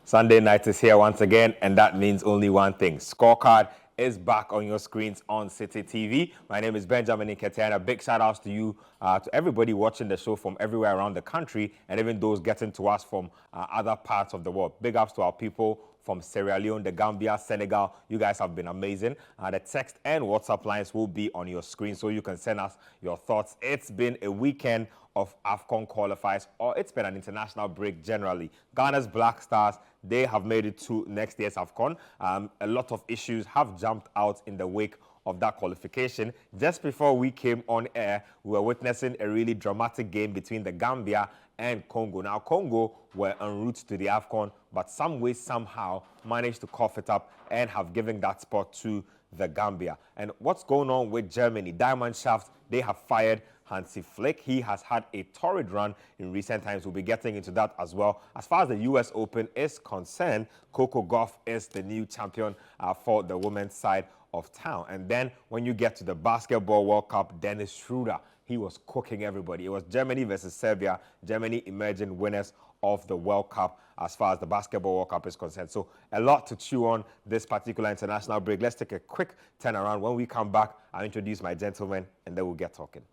Sunday night is here once again, and that means only one thing. Scorecard is back on your screens on Citi TV. My name is Benjamin Nketiah. Big shout outs to you, to everybody watching the show from everywhere around the country, and even those getting to us from other parts of the world. Big ups to our people from Sierra Leone, the Gambia, Senegal. You guys have been amazing. The text and WhatsApp lines will be on your screen so you can send us your thoughts. It's been a weekend of AFCON qualifiers, or it's been an international break generally. Ghana's Black Stars, they have made it to next year's AFCON. A lot of issues have jumped out in the wake of that qualification. Just before we came on air, we were witnessing a really dramatic game between the Gambia and Congo. Now, Congo were en route to the AFCON, but some way, somehow, managed to cough it up and have given that spot to the Gambia. And what's going on with Germany? Diamond Shaft, they have fired Hansi Flick. He has had a torrid run in recent times. We'll be getting into that as well. As far as the US Open is concerned, Coco Gauff is the new champion for the women's side of town. And then when you get to the Basketball World Cup, Dennis Schroeder, he was cooking everybody. It was Germany versus Serbia. Germany emerging winners of the World Cup as far as the Basketball World Cup is concerned. So a lot to chew on this particular international break. Let's take a quick turnaround. When we come back, I'll introduce my gentlemen and then we'll get talking.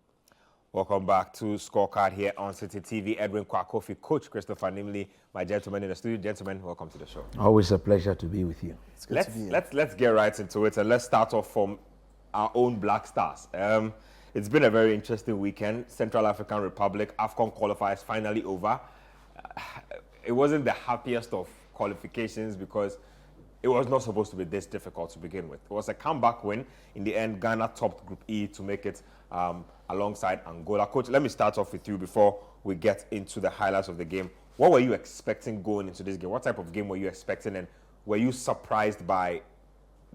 Welcome back to Scorecard here on Citi TV. Edwin Kwakofi, Coach Christopher Nimley, my gentleman in the studio. Gentlemen, welcome to the show. Always a pleasure to be with you. Let's get right into it, and let's start off from our own Black Stars. It's been a very interesting weekend. Central African Republic, AFCON qualifiers finally over. It wasn't the happiest of qualifications because it was not supposed to be this difficult to begin with. It was a comeback win. In the end, Ghana topped Group E to make it alongside Angola. Coach, let me start off with you before we get into the highlights of the game. What were you expecting going into this game? What type of game were you expecting, and were you surprised by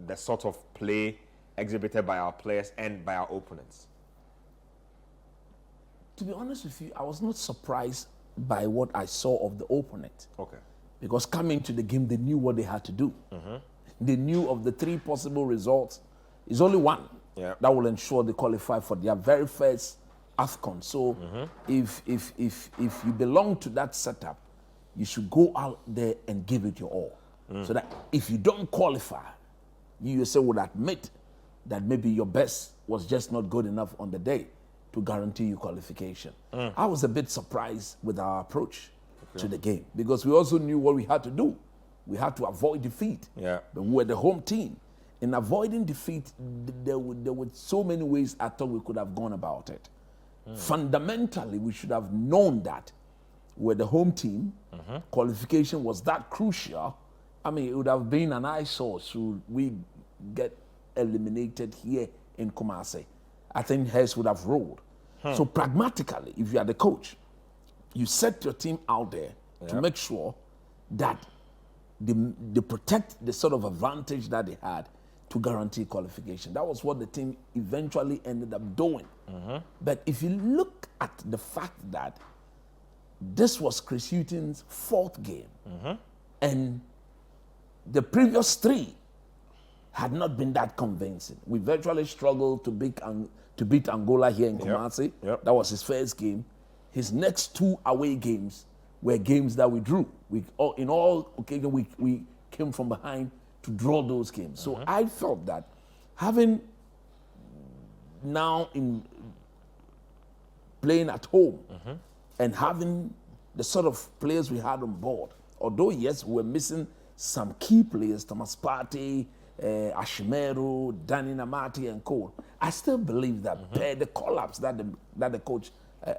the sort of play exhibited by our players and by our opponents? To be honest with you, I was not surprised by what I saw of the opponent. Okay. Because coming to the game, they knew what they had to do. They knew of the three possible results. There's only one that will ensure they qualify for their very first AFCON. So if you belong to that setup, you should go out there and give it your all. So that if you don't qualify, you yourself would admit that maybe your best was just not good enough on the day to guarantee you qualification. I was a bit surprised with our approach to the game because we also knew what we had to do. We had to avoid defeat. But we were the home team. In avoiding defeat, there were so many ways I thought we could have gone about it. Fundamentally, we should have known that we're the home team. Qualification was that crucial. I mean, it would have been an eyesore should we get eliminated here in Kumasi. I think heads would have rolled. So pragmatically, if you are the coach, you set your team out there to make sure that they protect the sort of advantage that they had to guarantee qualification. That was what the team eventually ended up doing. But if you look at the fact that this was Chris Hughton's fourth game, and the previous three had not been that convincing. We virtually struggled to beat Angola here in Kumasi. That was his first game. His next two away games were games that we drew. In all occasions, we came from behind to draw those games. So I felt that having now in playing at home and having the sort of players we had on board, although yes, we were missing some key players, Thomas Partey, Ashimeru, Danny Namati, and Cole, I still believe that the collapse that the coach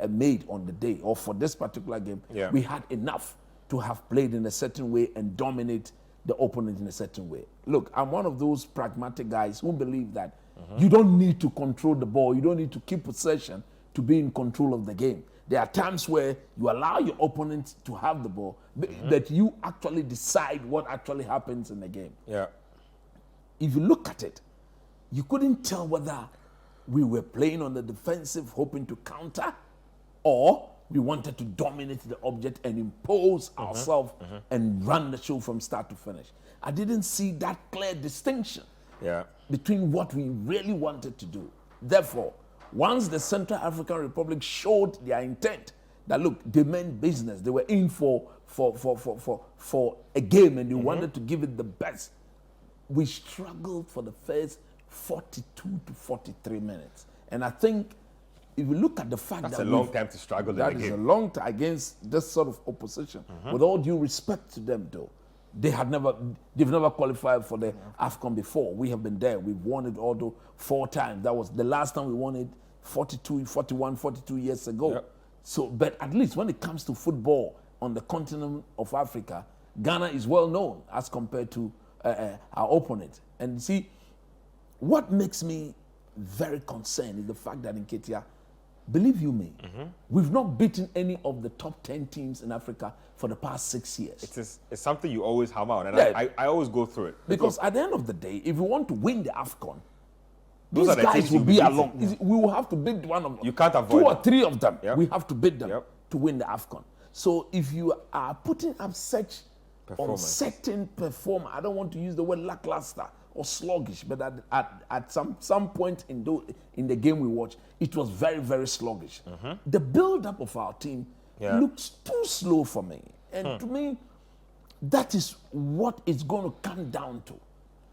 made on the day, or for this particular game, we had enough to have played in a certain way and dominate the opponent in a certain way. Look, I'm one of those pragmatic guys who believe that you don't need to control the ball, you don't need to keep possession to be in control of the game. There are times where you allow your opponent to have the ball, but you actually decide what actually happens in the game. If you look at it, you couldn't tell whether we were playing on the defensive, hoping to counter, or we wanted to dominate the object and impose ourselves and run the show from start to finish. I didn't see that clear distinction between what we really wanted to do. Therefore, once the Central African Republic showed their intent that look, they meant business. They were in for a game, and they wanted to give it the best. We struggled for the first 42 to 43 minutes. And I think if you look at the fact that's that a long time to struggle in the game. That is a long time against this sort of opposition. With all due respect to them, though, they've never qualified for the AFCON before. We have been there. We've won it all 4 times. That was the last time we won it 42 years ago. Yep. So, but at least when it comes to football on the continent of Africa, Ghana is well known as compared to our opponent. And see, what makes me very concerned is the fact that in Ketia, believe you me, we've not beaten any of the top 10 teams in Africa for the past 6 years. It's something you always hammer on, and Yeah. I always go through it. Because at the end of the day, if we want to win the AFCON, Those these are the guys teams will you'll be be along. beating. We will have to beat one of them. You can't avoid 2 or them. 3 of them. Yep. We have to beat them Yep. to win the AFCON. So if you are putting up such uncertain performance, I don't want to use the word lackluster or sluggish, but at some point in the game we watched, it was very, very sluggish. The build-up of our team looks too slow for me. And to me, that is what it's going to come down to.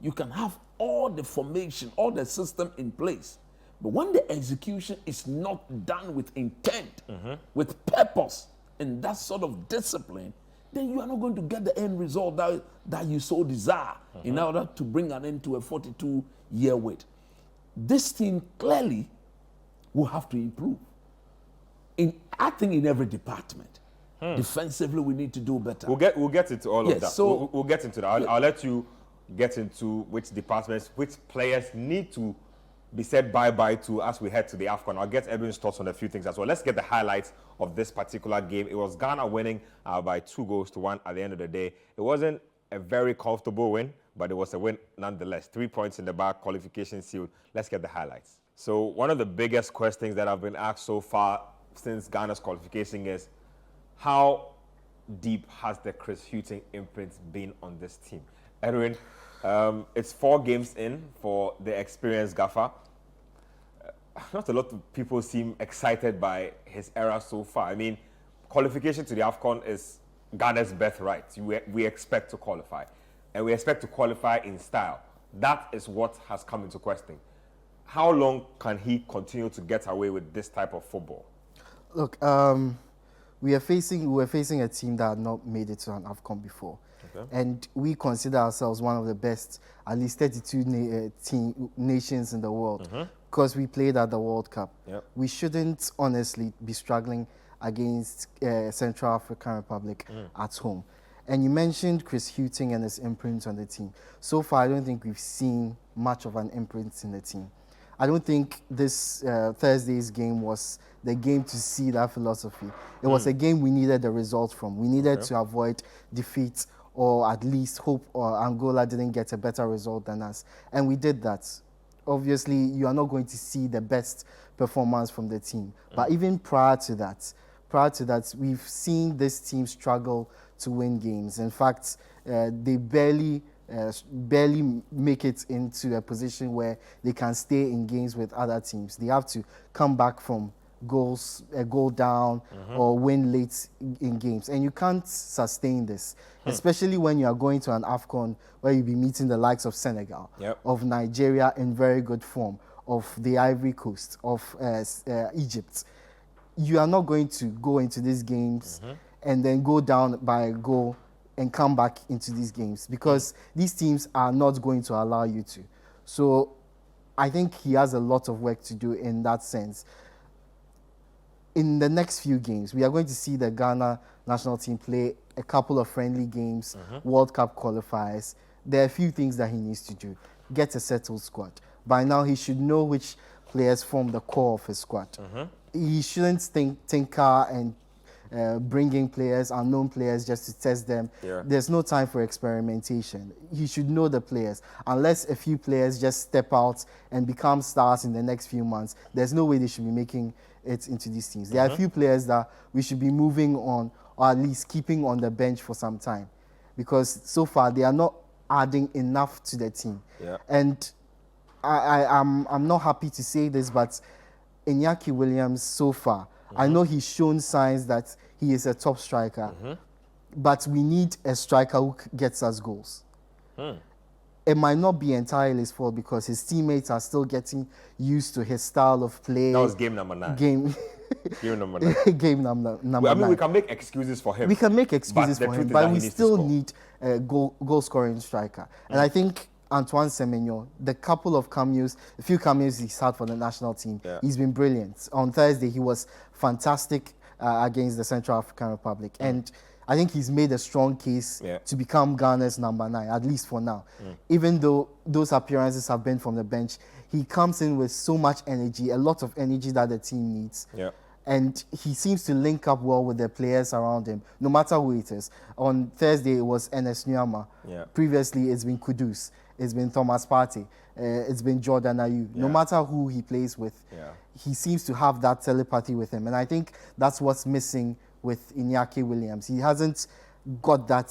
You can have all the formation, all the system in place, but when the execution is not done with intent, with purpose, and that sort of discipline, then you are not going to get the end result that you so desire in order to bring an end to a 42-year wait. This team clearly will have to improve. I think in every department. Defensively, we need to do better. We'll get into all of that. So we'll get into that. I'll let you get into which departments, which players need to be said bye-bye to as we head to the AFCON. I'll get Edwin's thoughts on a few things as well. Let's get the highlights of this particular game. It was Ghana winning by 2-1 at the end of the day. It wasn't a very comfortable win, but it was a win nonetheless. 3 points in the bag, qualification sealed. Let's get the highlights. So one of the biggest questions that I've been asked so far since Ghana's qualification is, how deep has the Chris Hughton imprint been on this team? Edwin, it's 4 games in for the experienced gaffer. Not a lot of people seem excited by his era so far. I mean, qualification to the AFCON is Ghana's birthright. We expect to qualify, and we expect to qualify in style. That is what has come into question. How long can he continue to get away with this type of football? Look, we were facing a team that had not made it to an AFCON before. Okay. And we consider ourselves one of the best, at least 32 nations in the world, because we played at the World Cup. Yep. We shouldn't honestly be struggling against Central African Republic at home. And you mentioned Chris Hughton and his imprint on the team. So far, I don't think we've seen much of an imprint in the team. I don't think this Thursday's game was the game to see that philosophy. It was a game we needed the result from. We needed to avoid defeat, or at least hope Angola didn't get a better result than us. And we did that. Obviously, you are not going to see the best performance from the team. But even prior to that, we've seen this team struggle to win games. In fact, they barely make it into a position where they can stay in games with other teams. They have to come back from a goal down, or win late in games. And you can't sustain this, especially when you are going to an AFCON where you'll be meeting the likes of Senegal, of Nigeria in very good form, of the Ivory Coast, of Egypt. You are not going to go into these games and then go down by a goal and come back into these games, because these teams are not going to allow you to. So I think he has a lot of work to do in that sense. In the next few games, we are going to see the Ghana national team play a couple of friendly games, World Cup qualifiers. There are a few things that he needs to do. Get a settled squad. By now, he should know which players form the core of his squad. He shouldn't tinker and bring in players, unknown players, just to test them. There's no time for experimentation. He should know the players. Unless a few players just step out and become stars in the next few months, there's no way they should be making it into these teams. There are a few players that we should be moving on, or at least keeping on the bench for some time, because so far they are not adding enough to the team. And I'm not happy to say this, but Iñaki Williams so far, I know he's shown signs that he is a top striker, but we need a striker who gets us goals. It might not be entirely his fault because his teammates are still getting used to his style of play. That was game number 9. Game number 9. Game number I mean, 9. we can make excuses for him. We can make excuses for him, but we still need a goal-scoring striker. And I think Antoine Semenyo, the few cameos he's had for the national team, he's been brilliant. On Thursday, he was fantastic against the Central African Republic. And I think he's made a strong case to become Ghana's number 9, at least for now. Even though those appearances have been from the bench, he comes in with so much energy, a lot of energy that the team needs. And he seems to link up well with the players around him, no matter who it is. On Thursday, it was Enes Nuama. Previously, it's been Kudus. It's been Thomas Partey. It's been Jordan Ayew. No matter who he plays with, he seems to have that telepathy with him. And I think that's what's missing with Iñaki Williams. He hasn't got that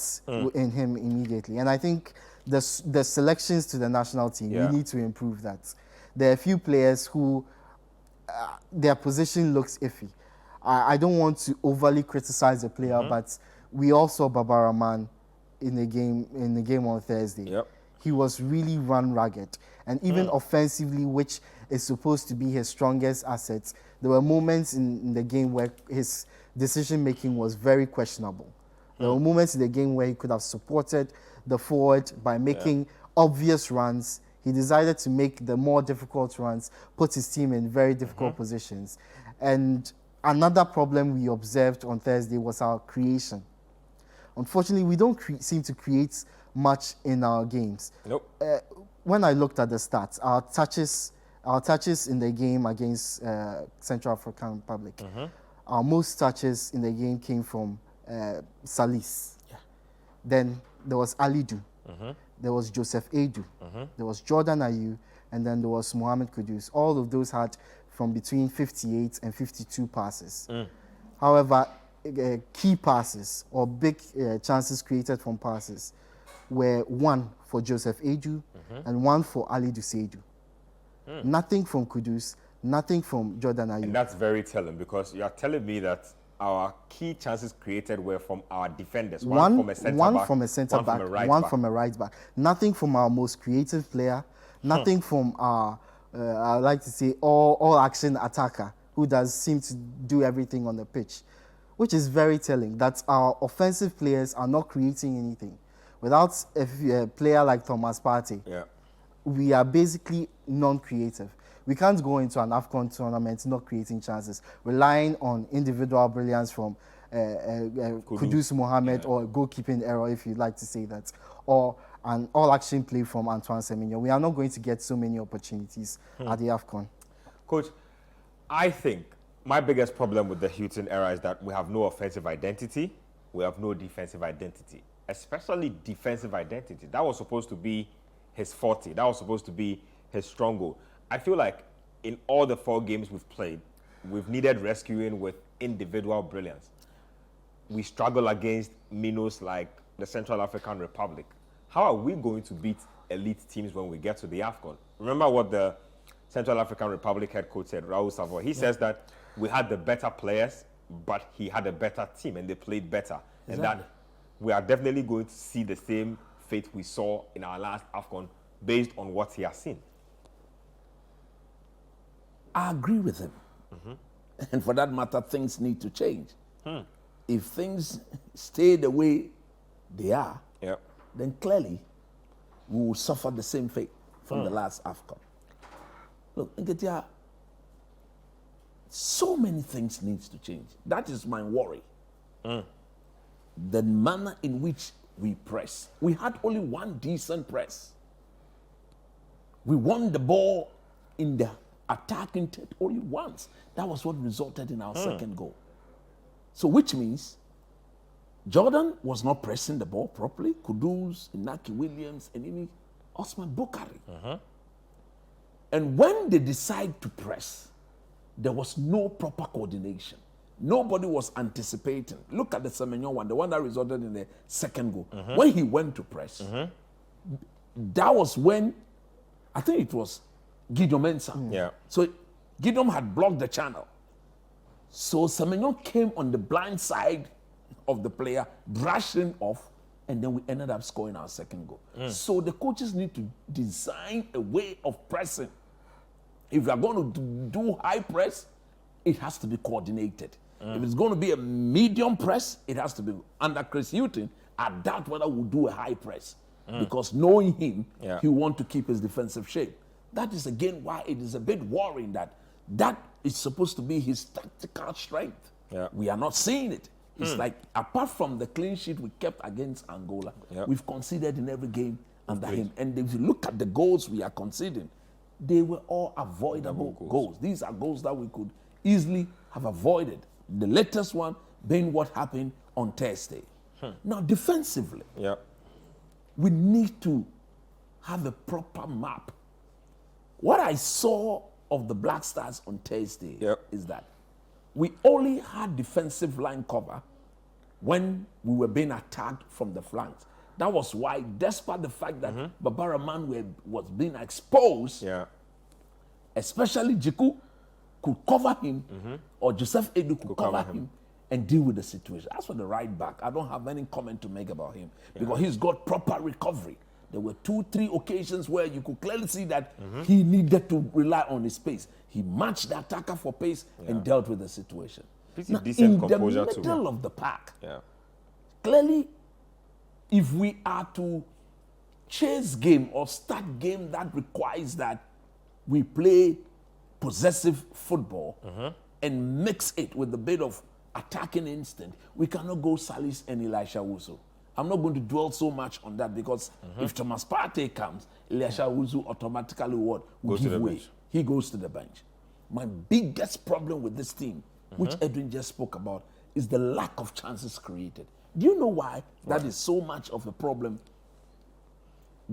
in him immediately. And I think the selections to the national team, we need to improve that. There are a few players who their position looks iffy. I don't want to overly criticize the player, but we all saw Baba Rahman in the game on Thursday. He was really run ragged. And even offensively, which is supposed to be his strongest assets, there were moments in the game where his decision-making was very questionable. There were moments in the game where he could have supported the forward by making obvious runs. He decided to make the more difficult runs, put his team in very difficult positions. And another problem we observed on Thursday was our creation. Unfortunately, we don't seem to create much in our games. When I looked at the stats, our touches in the game against Central African Republic, our most touches in the game came from Salis. Then there was Alidu. There was Joseph Edu. There was Jordan Ayew. And then there was Mohamed Kudus. All of those had from between 58 and 52 passes. However, key passes or big chances created from passes were 1 for Joseph Edu and 1 for Alidu Seidu. Nothing from Kudus, nothing from Jordan Ayew. And that's very telling because you are telling me that our key chances created were from our defenders. One from a centre back, one from a right back. Nothing from our most creative player. Nothing from our, I like to say, all-action attacker who does seem to do everything on the pitch, which is very telling that our offensive players are not creating anything. Without a player like Thomas Partey, we are basically non-creative. We can't go into an AFCON tournament not creating chances, relying on individual brilliance from Kudus Mohamed or a goalkeeping error, if you'd like to say that, or an all-action play from Antoine Semenyo. We are not going to get so many opportunities at the AFCON. Coach, I think my biggest problem with the Houghton era is that we have no offensive identity, we have no defensive identity, especially defensive identity. That was supposed to be his forte. That was supposed to be his stronghold. I feel like in all the 4 games we've played, we've needed rescuing with individual brilliance. We struggle against minnows like the Central African Republic. How are we going to beat elite teams when we get to the AFCON? Remember what the Central African Republic head coach said, Raoul Savoy. He says that we had the better players, but he had a better team and they played better. Exactly. And that we are definitely going to see the same fate we saw in our last AFCON based on what he has seen. I agree with him. And for that matter, things need to change. If things stay the way they are, then clearly we will suffer the same fate from the last AFCON. Look, Nketia, so many things need to change. That is my worry. The manner in which we press. We had only one decent press. We won the ball in the attacking third only once. That was what resulted in our second goal. So which means Jordan was not pressing the ball properly. Kudus, Iñaki Williams, and even Osman Bukari. And when they decide to press, there was no proper coordination. Nobody was anticipating. Look at the Semenyo one, the one that resulted in the second goal. When he went to press, that was when, I think it was Guillaume Mensah. So Guillaume had blocked the channel. So Semenyo came on the blind side of the player, brushed him off, and then we ended up scoring our second goal. So the coaches need to design a way of pressing. If you are going to do high press, it has to be coordinated. If it's going to be a medium press, it has to be under Chris Hughton. I doubt whether we'll do a high press because knowing him, he want to keep his defensive shape. That is again why it is a bit worrying that is supposed to be his tactical strength. We are not seeing it. It's like, apart from the clean sheet we kept against Angola, we've conceded in every game under him. And if you look at the goals we are conceding, they were all avoidable goals. These are goals that we could easily have avoided. The latest one being what happened on Thursday. Now, defensively, we need to have a proper map. What I saw of the Black Stars on Thursday is that we only had defensive line cover when we were being attacked from the flanks. That was why, despite the fact that Barbara Man was being exposed, especially Jiku could cover him, or Joseph Edu could cover him and deal with the situation. As for the right back, I don't have any comment to make about him because he's got proper recovery. There were 2-3 occasions where you could clearly see that he needed to rely on his pace. He matched the attacker for pace and dealt with the situation. Now, in the middle of the park, clearly, if we are to chase game or start game that requires that we play possessive football and mix it with a bit of attacking instinct, we cannot go Salis and Elisha Wusu. I'm not going to dwell so much on that because if Thomas Partey comes, Elisha Wusu automatically will give way. He goes to the bench. My biggest problem with this team, which Edwin just spoke about, is the lack of chances created. Do you know why that is so much of a problem?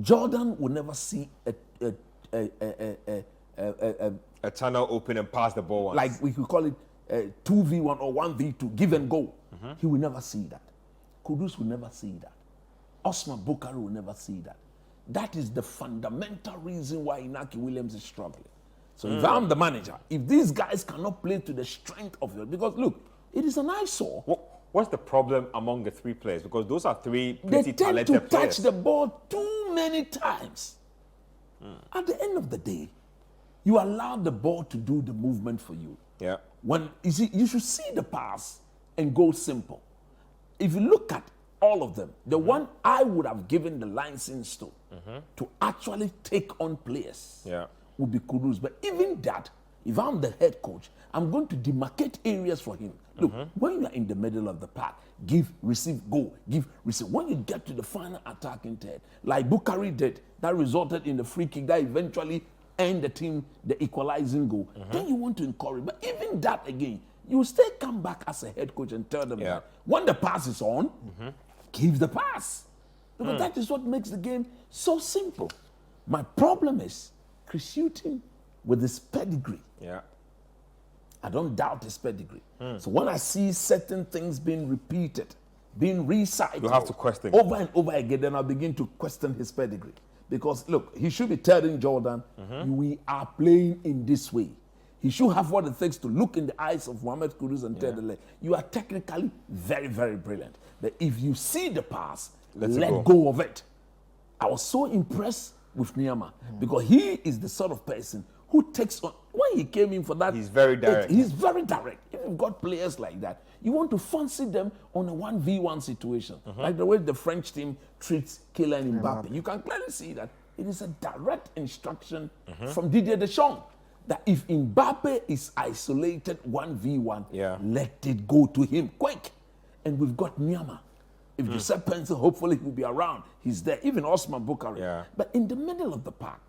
Jordan will never see a channel open and pass the ball once. Like we could call it 2v1 or 1v2, give and go. He will never see that. Kudus will never see that. Osman Bukari will never see that. That is the fundamental reason why Inaki Williams is struggling. So if I'm the manager, if these guys cannot play to the strength of your, because look, it is an eyesore. What's the problem among the three players? Because those are three pretty talented players. They tend to touch the ball too many times. At the end of the day, you allow the ball to do the movement for you. When you see, you should see the pass and go simple. If you look at all of them, the one I would have given the license to actually take on players would be Kudus. But even that, if I'm the head coach, I'm going to demarcate areas for him. Look, when you are in the middle of the park, give, receive, go, give, receive. When you get to the final attacking third, like Bukari did, that resulted in the free kick that eventually earned the team the equalizing goal, then you want to encourage. But even that again, you still come back as a head coach and tell them that when the pass is on, give the pass. Because that is what makes the game so simple. My problem is Chris Hughton with his pedigree. I don't doubt his pedigree. So when I see certain things being repeated, being recycled, you have to question over and over again, then I begin to question his pedigree. Because look, he should be telling Jordan, we are playing in this way. He should have what it takes to look in the eyes of Mohamed Kudus and tell them, you are technically very, very brilliant. But if you see the pass, let go of it. I was so impressed with Nyama because he is the sort of person who takes on, when he came in for that, he's very direct. He's very direct. If you've got players like that, you want to fancy them on a 1v1 situation. Like the way the French team treats Kylian Mbappe. You can clearly see that it is a direct instruction from Didier Deschamps that if Mbappe is isolated 1v1, let it go to him quick. And we've got Nyama. If Joseph Pencil, hopefully he'll be around. He's there. Even Osman Bukari. But in the middle of the park,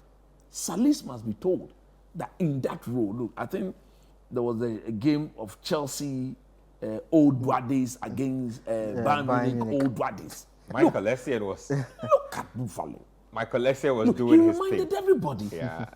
Salis must be told that in that role, look, I think there was a game of Chelsea Old Wadis against Bayern Munich Old Wadis. Michael Essien was. Look at Buffalo. Michael Essien was doing his thing. He reminded everybody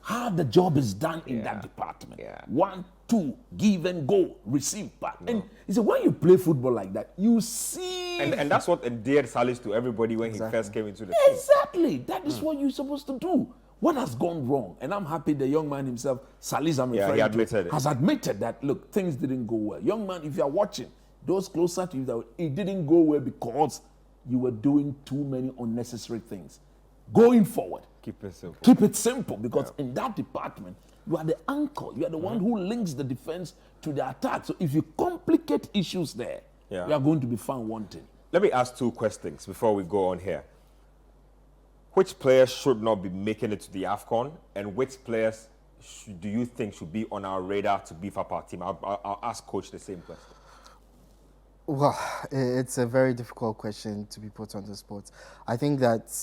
how the job is done in that department. 1, 2, give and go, receive back. And he said, when you play football like that, you see. And that's what endeared Salis to everybody when he first came into the team. Exactly. That is what you're supposed to do. What has gone wrong? And I'm happy the young man himself, Salis, I'm referring he admitted to, has admitted that, look, things didn't go well. Young man, if you are watching, those closer to you, it didn't go well because you were doing too many unnecessary things. Going forward, keep it simple. Keep it simple, because in that department, you are the anchor. You are the one who links the defense to the attack. So if you complicate issues there, you are going to be found wanting. Let me ask 2 questions before we go on here. Which players should not be making it to the AFCON, and which players do you think should be on our radar to beef up our team? I'll ask Coach the same question. Well, it's a very difficult question to be put on the spot. I think that,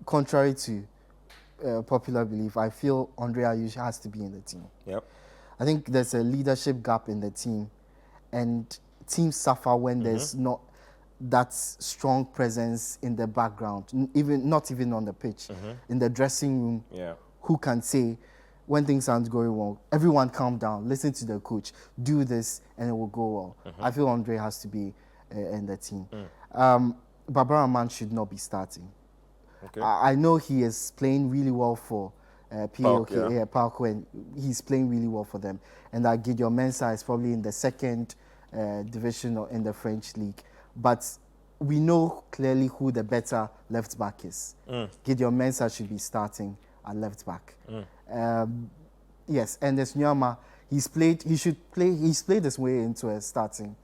contrary to popular belief, I feel Andre Ayew has to be in the team. Yep. I think there's a leadership gap in the team, and teams suffer when there's not that strong presence in the background, not even on the pitch, in the dressing room. Who can say, when things aren't going well, everyone calm down, listen to the coach, do this, and it will go well. I feel Andre has to be in the team. Barbara Man should not be starting. Okay. I know he is playing really well for PAOK, PAOK, and he's playing really well for them. And that Gideon Mensah is probably in the 2nd division or in the French league. But we know clearly who the better left back is. Gideon Mensah should be starting at left back. Yes, and there's Nyama. He's played his way into a starting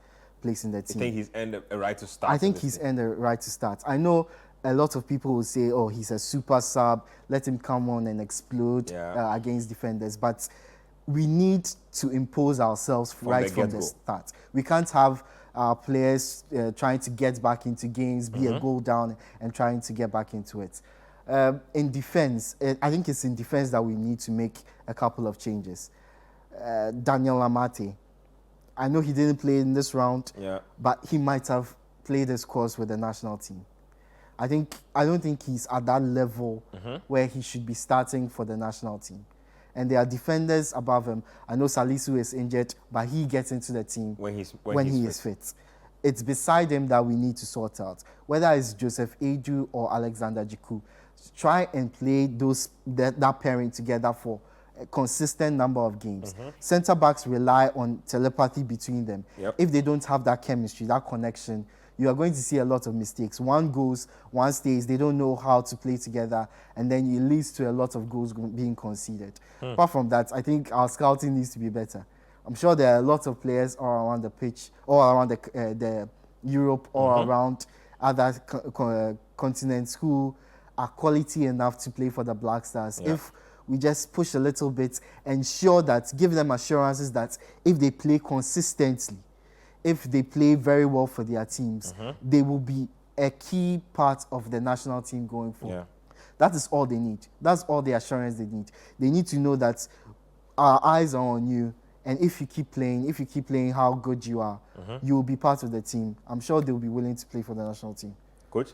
place in the team. You think he's earned a right to start? I think he's earned a right to start. I know a lot of people will say, oh, he's a super sub, let him come on and explode against defenders. But we need to impose ourselves right from the start. We can't have our players trying to get back into games, be a goal down, and trying to get back into it. In defense, I think it's in defense that we need to make a couple of changes. Daniel Lamate, I know he didn't play in this round, but he might have played his course with the national team. I don't think he's at that level where he should be starting for the national team. And there are defenders above him. I know Salisu is injured, but he gets into the team when he is fit. It's beside him that we need to sort out. Whether it's Joseph Edu or Alexander Jiku, try and play that pairing together for a consistent number of games. Centre backs rely on telepathy between them. If they don't have that chemistry, that connection, you are going to see a lot of mistakes. One goes, one stays, they don't know how to play together, and then it leads to a lot of goals being conceded. Apart from that, I think our scouting needs to be better. I'm sure there are a lot of players all around the pitch, all around the Europe, all around other continents who are quality enough to play for the Black Stars. If we just push a little bit, ensure that, give them assurances that if they play consistently, if they play very well for their teams, they will be a key part of the national team going forward. That is all they need. That's all the assurance they need. They need to know that our eyes are on you, and if you keep playing how good you are, you will be part of the team. I'm sure they'll be willing to play for the national team. Coach?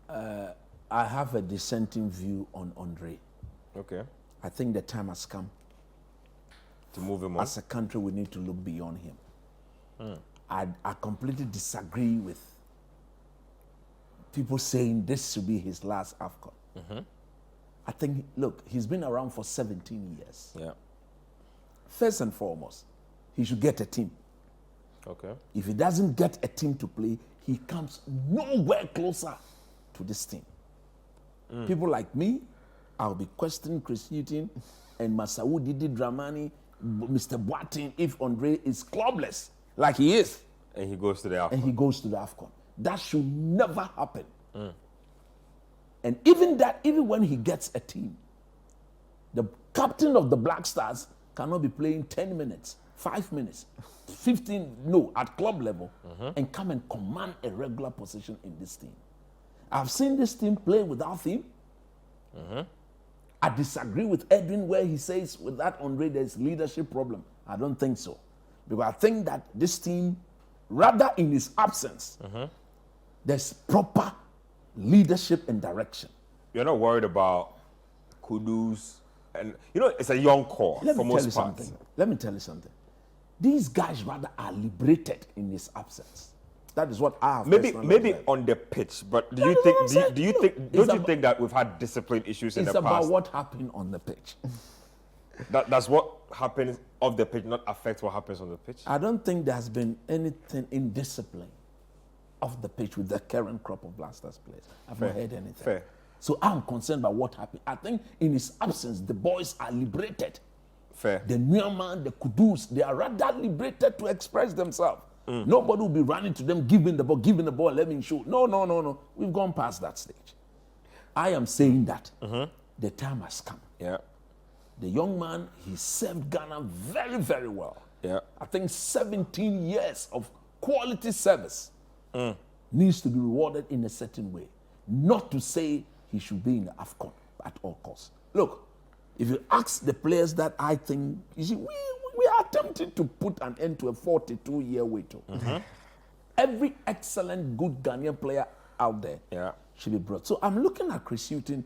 I have a dissenting view on Andre. Okay. I think the time has come to move him on. As a country, we need to look beyond him. I completely disagree with people saying this should be his last AFCON. I think, look, he's been around for 17 years. First and foremost, he should get a team. Okay. If he doesn't get a team to play, he comes nowhere closer to this team. People like me, I'll be questioning Chris Hughton and Masao Didi Dramani, Mr. Boateng, if Andre is clubless, like he is. And he goes to the AFCON. That should never happen. And even when he gets a team, the captain of the Black Stars cannot be playing 10 minutes, 5 minutes, 15, at club level, and come and command a regular position in this team. I've seen this team play without him. I disagree with Edwin where he says with that Andre there's leadership problem. I don't think so. Because I think that this team, rather in his absence, there's proper leadership and direction. You're not worried about Kudus, and it's a young core for most parts. Let me tell you something. These guys rather are liberated in his absence. That is what I have. Maybe on the pitch, but don't you think that we've had discipline issues in the past? It's about what happened on the pitch. Does what happens off the pitch not affect what happens on the pitch? I don't think there has been anything indiscipline off the pitch with the current crop of Black Stars players. I've not heard anything. Fair. So I'm concerned about what happened. I think in his absence, the boys are liberated. Fair. The Newman, the Kudus, they are rather liberated to express themselves. Nobody will be running to them, giving the ball, let me shoot. No. We've gone past that stage. I am saying that the time has come. Yeah. The young man, he served Ghana very, very well. Yeah. I think 17 years of quality service needs to be rewarded in a certain way. Not to say he should be in the AFCON at all costs. Look, if you ask the players that I think, you see, we are attempting to put an end to a 42-year wait. Every excellent, good Ghanaian player out there should be brought. So I'm looking at Chris Hughton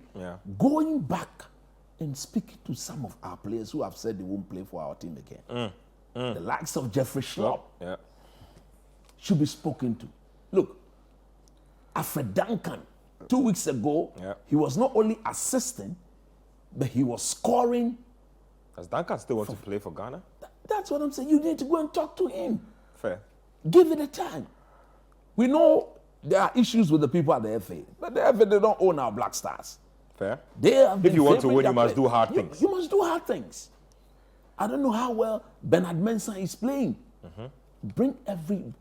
going back and speaking to some of our players who have said they won't play for our team again. The likes of Jeffrey Schlupp should be spoken to. Look, Alfred Duncan, 2 weeks ago, he was not only assisting, but he was scoring. Does Duncan still want to play for Ghana? That's what I'm saying. You need to go and talk to him. Fair. Give it a time. We know there are issues with the people at the FA, but the FA, they don't own our Black Stars. Fair. They have If you want to favoring win, you their must do hard things. You must do hard things. I don't know how well Bernard Mensah is playing. Bring every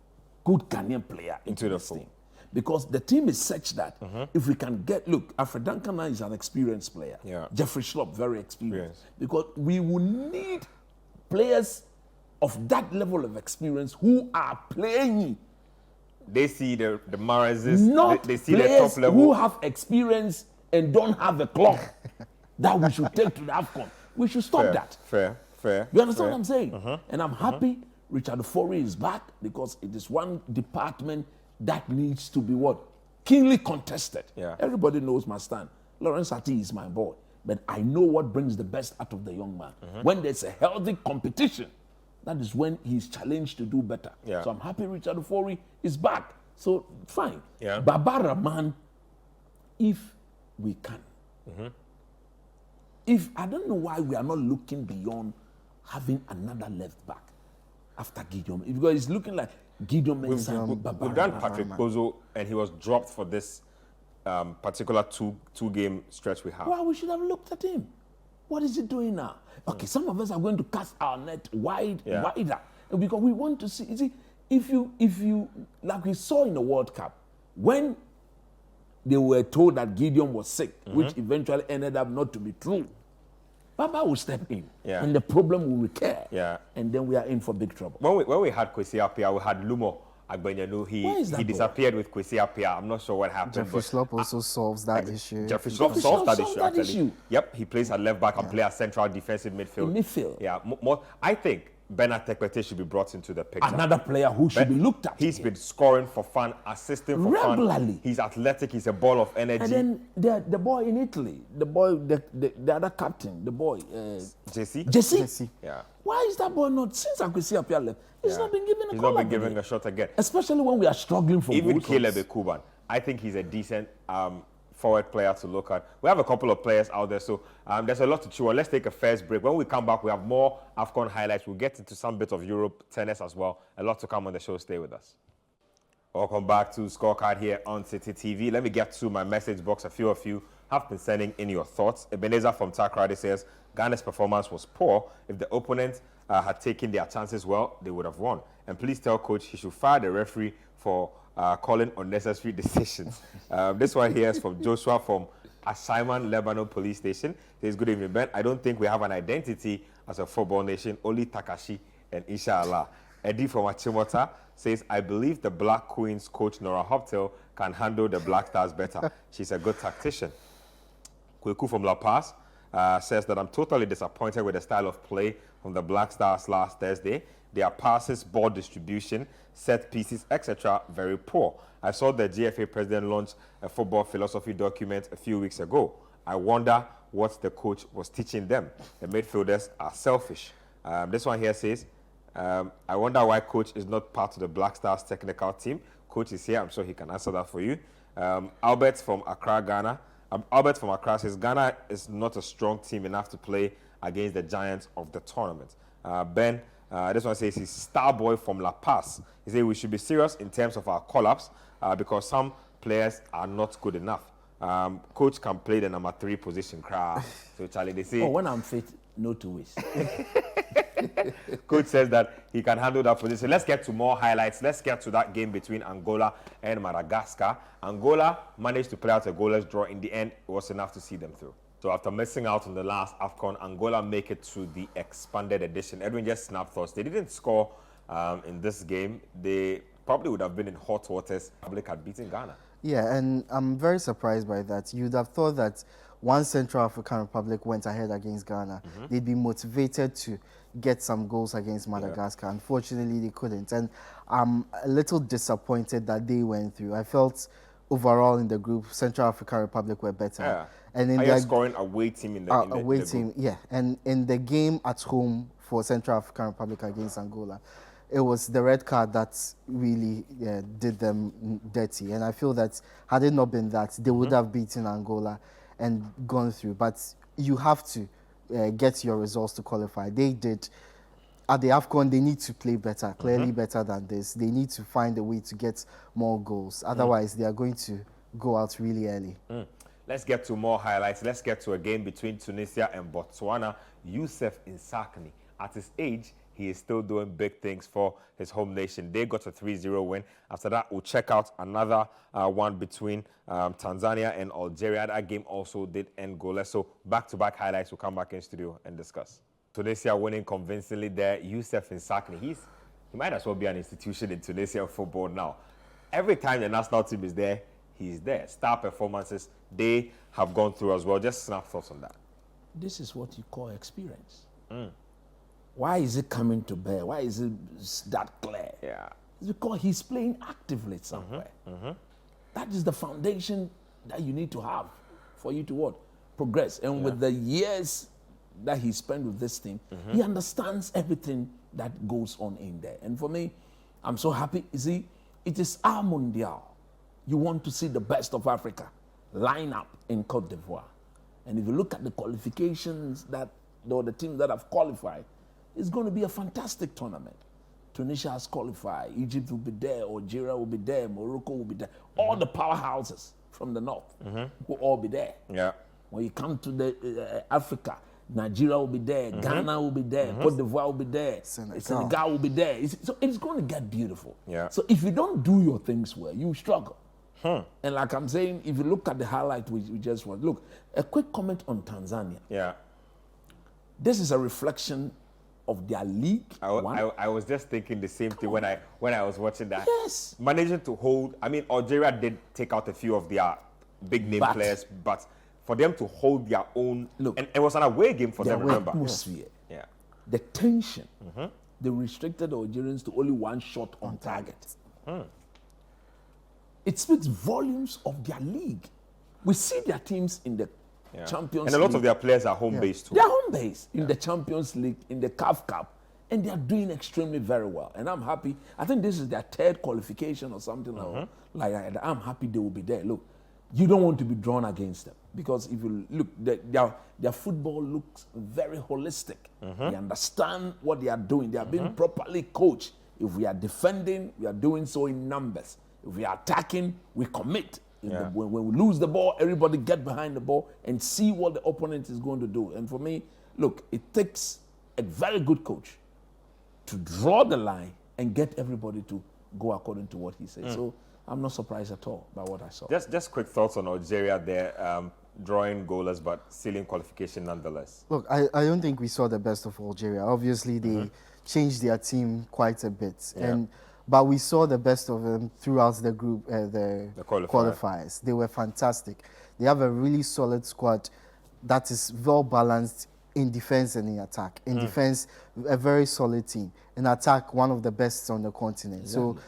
good Ghanaian player into the team. Because the team is such that if we can get, look, Alfred Duncan is an experienced player. Jeffrey Schlupp, very experienced. Because we will need players of that level of experience who are playing. They see the Marazes, Not they see players the top level. who have experience and don't have a club that we should take to the AFCON. We should stop that. Fair. You understand what I'm saying? And I'm happy Richard Ofori is back because it is one department that needs to be what? Keenly contested. Everybody knows my stand. Lawrence Ati is my boy. But I know what brings the best out of the young man. When there's a healthy competition, that is when he's challenged to do better. So I'm happy Richard Ofori is back. So fine. Barbara, man, if we can. If I don't know why we are not looking beyond having another left back after Gideon. Because it's looking like Gideon Mensah. We've done Patrick Kozo, and he was dropped for this particular two-game stretch we have. Well, we should have looked at him. What is he doing now? Okay, some of us are going to cast our net wider because we want to see. You see, if you like we saw in the World Cup when they were told that Gideon was sick, which eventually ended up not to be true. Baba will step in, and the problem will recur, and then we are in for big trouble. When we had Kwesi Appiah, we had Lumo Agbenyanu. He disappeared with Kwesi Appiah. I'm not sure what happened. Jeffrey Schlupp also solves that issue. Jeffrey Schlupp solves that issue, actually. Yep, he plays at left back and plays at central defensive midfield. Yeah, I think Bernard Tekpete should be brought into the picture. Another player who should be looked at. He's been scoring for fun, assisting for regularly. Fun. He's athletic. He's a ball of energy. And then the boy in Italy, the other captain, the boy, Jesse. Yeah. Why is that boy not, since Kwesi Appiah left, he's not been given a call. He's not been given a shot again. Especially when we are struggling for even goals. Caleb Ekuban, I think he's a decent forward player to look at. We have a couple of players out there, so there's a lot to chew on. Let's take a first break. When we come back, we have more AFCON highlights. We'll get into some bit of Europe tennis as well. A lot to come on the show. Stay with us. Welcome back to Scorecard here on Citi TV. Let me get to my message box. A few of you have been sending in your thoughts. Ebenezer from Takrady says, Ghana's performance was poor. If the opponent had taken their chances well, they would have won. And please tell coach he should fire the referee for calling unnecessary decisions. This one here is from Joshua from Ashaiman, Lebanon Police Station. He says, good evening, Ben. I don't think we have an identity as a football nation, only Takashi and Inshallah. Eddie from Achimota says, I believe the Black Queens coach Nora Hoptel can handle the Black Stars better. She's a good tactician. Kweku from La Paz says that I'm totally disappointed with the style of play from the Black Stars last Thursday. Their passes, ball distribution, set pieces, etc. very poor. I saw the GFA president launch a football philosophy document a few weeks ago. I wonder what the coach was teaching them. The midfielders are selfish. This one here says, I wonder why coach is not part of the Black Stars technical team. coach is here. I'm sure he can answer that for you. Albert from Accra, Ghana. Albert from Accra says Ghana is not a strong team enough to play against the giants of the tournament. Ben, this one says he's star boy from La Paz. He says we should be serious in terms of our call-ups because some players are not good enough. Coach can play the number 3 position. So Charlie, they say. Oh, when I'm fit, no 2 ways. Coach says that he can handle that position. Let's get to more highlights. Let's get to that game between Angola and Madagascar. Angola managed to play out a goalless draw. In the end, it was enough to see them through. So after missing out on the last AFCON, Angola make it to the expanded edition. Edwin, just snap thoughts. They didn't score in this game. They probably would have been in hot waters. Public had beaten Ghana. Yeah, and I'm very surprised by that. You'd have thought that once Central African Republic went ahead against Ghana, they'd be motivated to get some goals against Madagascar. Unfortunately, they couldn't. And I'm a little disappointed that they went through. I felt overall in the group, Central African Republic were better. Yeah. And in Highest scoring away team in the away group. team, yeah. And in the game at home for Central African Republic against Angola, it was the red card that really did them dirty. And I feel that had it not been that, they would have beaten Angola and gone through. But you have to get your results to qualify. They did. At the AFCON, they need to play better, clearly better than this. They need to find a way to get more goals. Otherwise, they are going to go out really early. Let's get to more highlights. Let's get to a game between Tunisia and Botswana. Youssef Insakni, at his age, he is still doing big things for his home nation. They got a 3-0 win. After that, we'll check out another one between Tanzania and Algeria. That game also did end goalless. So back-to-back highlights. We'll come back in studio and discuss. Tunisia winning convincingly there. Youssef Insakni, he might as well be an institution in Tunisian football now. Every time the national team is there, he's there. Star performances, they have gone through as well. Just snap thoughts on that. This is what you call experience. Why is it coming to bear? Why is it that clear? Yeah. It's because he's playing actively somewhere. That is the foundation that you need to have for you to what? Progress. And with the years that he spent with this team, he understands everything that goes on in there. And for me, I'm so happy. You see, it is our Mundial. You want to see the best of Africa line up in Cote d'Ivoire. And if you look at the qualifications that, or the teams that have qualified, it's going to be a fantastic tournament. Tunisia has qualified. Egypt will be there. Algeria will be there. Morocco will be there. All the powerhouses from the north will all be there. Yeah. When you come to the Africa, Nigeria will be there. Ghana will be there. Cote d'Ivoire will be there. Senegal will be there. So it's going to get beautiful. Yeah. So if you don't do your things well, you struggle. And like I'm saying, if you look at the highlight we just watched, look, a quick comment on Tanzania. Yeah. This is a reflection of their league. I was just thinking the same thing when I was watching that. Yes. Managing to hold, I mean, Algeria did take out a few of their big name players, but for them to hold their own, look, and it was an away game for them, remember? Atmosphere. Yeah. The tension. They restricted the Algerians to only one shot on target. It speaks volumes of their league. We see their teams in the Champions League. And a lot of their players are home-based too. They are home-based in the Champions League, in the CAF Cup, and they are doing extremely very well. And I'm happy. I think this is their third qualification or something like that. I'm happy they will be there. Look, you don't want to be drawn against them because if you look, their football looks very holistic. They understand what they are doing. They are being properly coached. If we are defending, we are doing so in numbers. If we are attacking, we commit. When we lose the ball, everybody get behind the ball and see what the opponent is going to do. And for me, look, it takes a very good coach to draw the line and get everybody to go according to what he says. So I'm not surprised at all by what I saw. Just quick thoughts on Algeria there, drawing goalless but sealing qualification nonetheless. Look, I don't think we saw the best of Algeria. Obviously, they changed their team quite a bit. But we saw the best of them throughout the group, the qualifiers. They were fantastic. They have a really solid squad that is well balanced in defense and in attack. In defense, a very solid team. In attack, one of the best on the continent. Exactly. So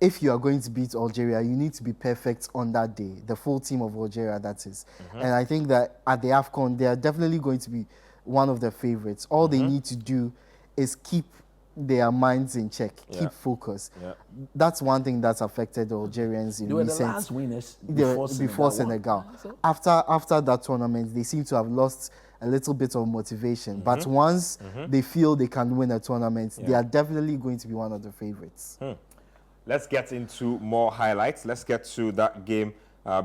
if you are going to beat Algeria, you need to be perfect on that day. The full team of Algeria, that is. And I think that at the AFCON, they are definitely going to be one of the favorites. All they need to do is keep their minds in check, keep focus. That's one thing that's affected the Algerians in They were the recent. last winners Before Senegal. After that tournament, they seem to have lost a little bit of motivation. But once they feel they can win a tournament, they are definitely going to be one of the favorites. Let's get into more highlights. Let's get to that game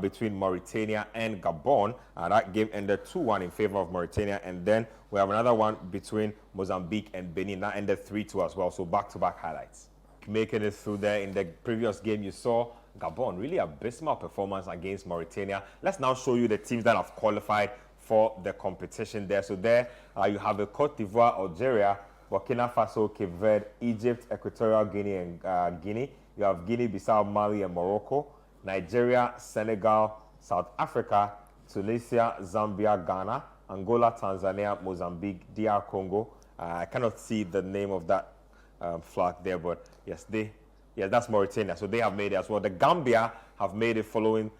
between Mauritania and Gabon. That game ended 2-1 in favor of Mauritania. And then we have another one between Mozambique and Benin. That ended 3-2 as well. So back-to-back highlights. Making it through there. In the previous game, you saw Gabon, really abysmal performance against Mauritania. Let's now show you the teams that have qualified for the competition there. So there you have a Cote d'Ivoire, Algeria, Burkina Faso, Cape Verde, Egypt, Equatorial Guinea, and Guinea. You have Guinea-Bissau, Mali, and Morocco. Nigeria, Senegal, South Africa, Tunisia, Zambia, Ghana, Angola, Tanzania, Mozambique, DR Congo. I cannot see the name of that flag there, but yes, that's Mauritania. So they have made it as well. The Gambia have made it following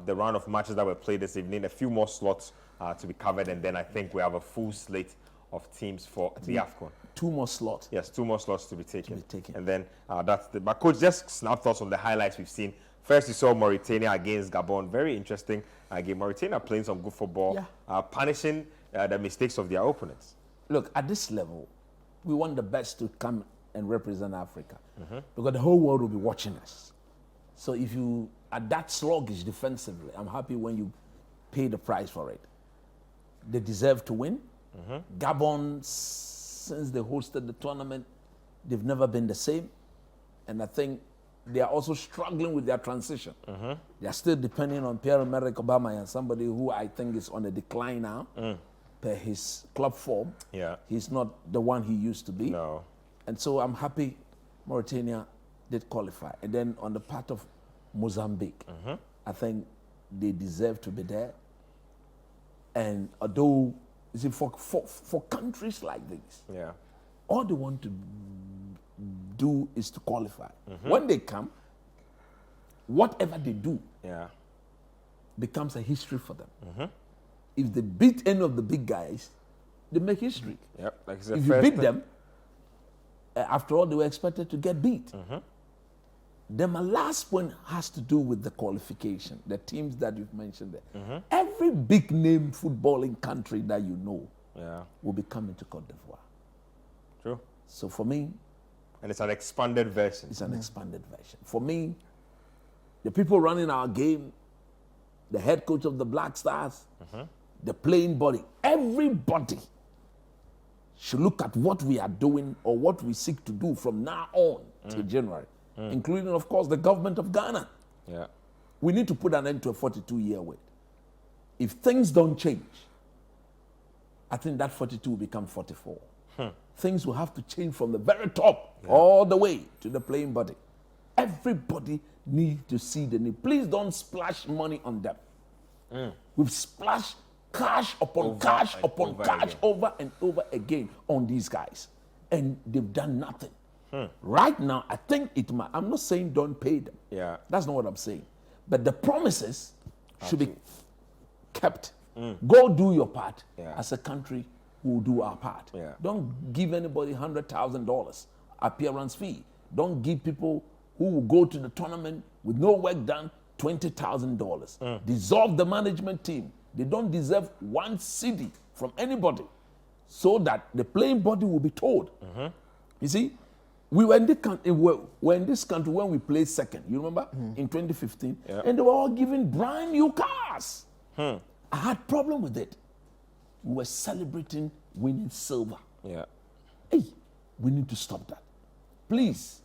the round of matches that were played this evening. A few more slots to be covered, and then I think we have a full slate of teams for the AFCON. 2 more slots. Yes, 2 more slots to be taken. And then that's the. But coach, just snap thoughts on the highlights we've seen. First, you saw Mauritania against Gabon. Very interesting game. Mauritania playing some good football, punishing the mistakes of their opponents. Look, at this level, we want the best to come and represent Africa because the whole world will be watching us. So if you are that sluggish defensively, I'm happy when you pay the price for it. They deserve to win. Gabon, since they hosted the tournament, they've never been the same. And I think they are also struggling with their transition. They are still depending on Pierre-Emerick Aubameyang, somebody who I think is on a decline now per his club form. He's not the one he used to be. No. And so I'm happy Mauritania did qualify. And then on the part of Mozambique, I think they deserve to be there. And although, you see, for countries like this, all they want to do is to qualify. When they come, whatever they do becomes a history for them. If they beat any of the big guys, they make history. Like if you beat them, after all, they were expected to get beat. Then my last point has to do with the qualification, the teams that you've mentioned there. Every big name footballing country that you know will be coming to Cote d'Ivoire. True. So for me, and it's an expanded version. It's an expanded version. For me, the people running our game, the head coach of the Black Stars, the playing body, everybody should look at what we are doing or what we seek to do from now on till January, including, of course, the government of Ghana. We need to put an end to a 42-year wait. If things don't change, I think that 42 will become 44. Things will have to change from the very top all the way to the playing body. Everybody needs to see the need. Please don't splash money on them. We've splashed cash upon cash upon cash over and over again on these guys. And they've done nothing. Right now, I think it might. I'm not saying don't pay them. That's not what I'm saying. But the promises should be kept. Go do your part. As a country, we'll do our part. Don't give anybody $100,000 appearance fee. Don't give people who will go to the tournament with no work done $20,000. Dissolve the management team. They don't deserve one cedi from anybody, so that the playing body will be told. You see, we were in this country when we played second. You remember in 2015, and they were all giving brand new cars. I had problem with it. We were celebrating winning silver. Hey, we need to stop that. Please,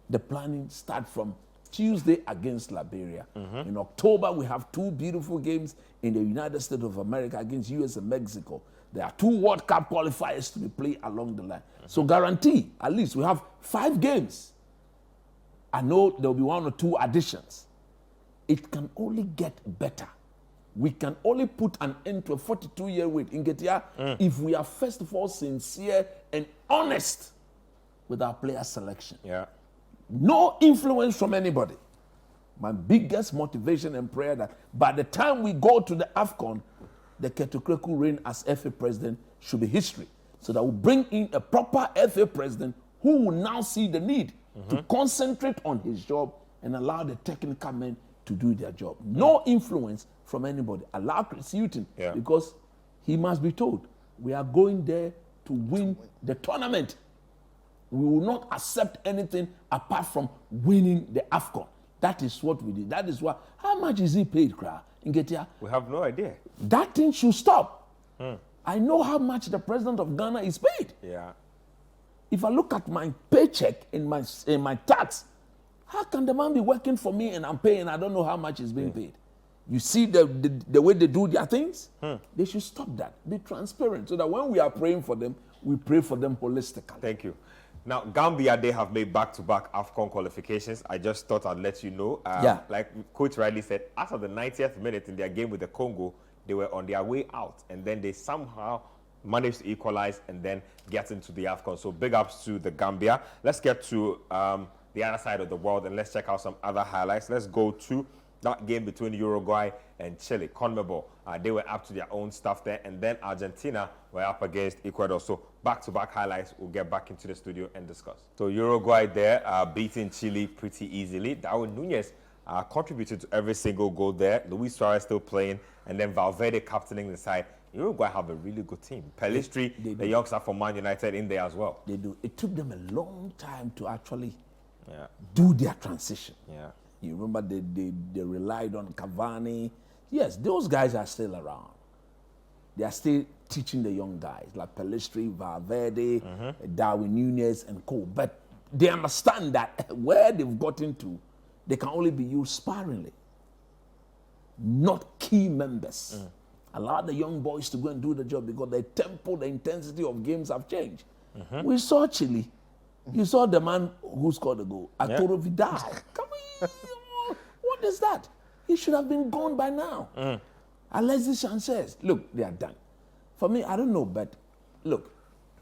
the planning start from Tuesday against Liberia. In October, we have 2 beautiful games in the United States of America against US and Mexico. There are 2 World Cup qualifiers to be played along the line. So guarantee, at least we have 5 games. I know there'll be 1 or 2 additions. It can only get better. We can only put an end to a 42-year wait in Getia if we are first of all sincere and honest with our player selection. No influence from anybody. My biggest motivation and prayer that by the time we go to the AFCON, the Ketukreku reign as FA president should be history. So that we'll bring in a proper FA president who will now see the need to concentrate on his job and allow the technical men to do their job. No influence from anybody. Allow Chris Hughton, because he must be told, we are going there to win the tournament. We will not accept anything apart from winning the AFCON. That is what we did. That is why. How much is he paid, Kra? Nketia? We have no idea. That thing should stop. I know how much the president of Ghana is paid. Yeah. If I look at my paycheck in my tax, how can the man be working for me and I'm paying? I don't know how much is being paid. You see the way they do their things? They should stop that. Be transparent so that when we are praying for them, we pray for them holistically. Thank you. Now, Gambia, they have made back-to-back AFCON qualifications. I just thought I'd let you know. Like Coach Riley said, after the 90th minute in their game with the Congo, they were on their way out. And then they somehow managed to equalize and then get into the AFCON. So big ups to the Gambia. Let's get to the other side of the world and let's check out some other highlights. Let's go to that game between Uruguay and Chile, CONMEBOL. They were up to their own stuff there, and then Argentina were up against Ecuador. So back-to-back highlights. We'll get back into the studio and discuss. So Uruguay there beating Chile pretty easily. Darwin Núñez contributed to every single goal there. Luis Suarez still playing, and then Valverde captaining the side. Uruguay have a really good team. Pelistri, the youngster from Man United, in there as well. They do. It took them a long time to actually do their transition. Yeah. You remember they relied on Cavani. Yes, those guys are still around. They are still teaching the young guys like Pelistri, Valverde, Darwin Núñez, and co. But they understand that where they've gotten to, they can only be used sparingly, not key members. Allow the young boys to go and do the job because the tempo, the intensity of games have changed. We saw Chile. You saw the man who scored the goal, Arturo Vidal. Come on, what is that? He should have been gone by now. Alexis Sanchez. Look, they are done. For me, I don't know, but look,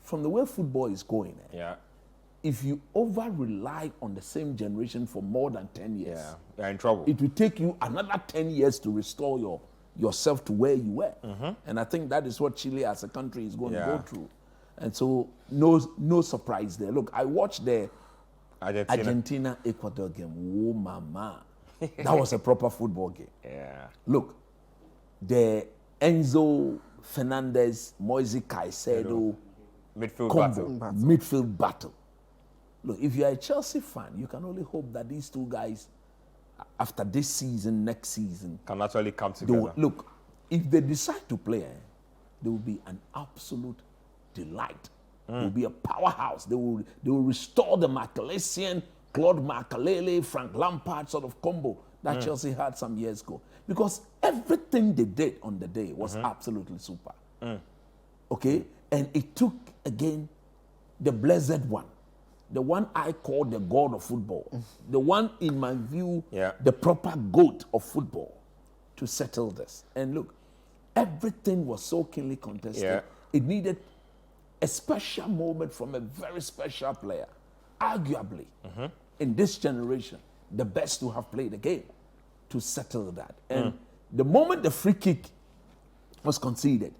from the way football is going, if you over-rely on the same generation for more than 10 years, you're in trouble. It will take you another 10 years to restore yourself to where you were. And I think that is what Chile as a country is going to go through. And so, no surprise there. Look, I watched the Argentina-Ecuador game. Oh, mama. That was a proper football game. Look, the Enzo Fernandez, Moise Caicedo midfield battle. Look, if you're a Chelsea fan, you can only hope that these two guys, after this season, next season, can actually come together. Look, if they decide to play, there will be an absolute delight. It will be a powerhouse. They will restore the Makalesian, Claude Makalele, Frank Lampard sort of combo that Chelsea had some years ago. Because everything they did on the day was absolutely super. Okay? And it took, again, the blessed one. The one I call the god of football. The one, in my view, the proper goat of football to settle this. And look, everything was so keenly contested. It needed a special moment from a very special player. Arguably, in this generation, the best to have played the game to settle that. And the moment the free kick was conceded,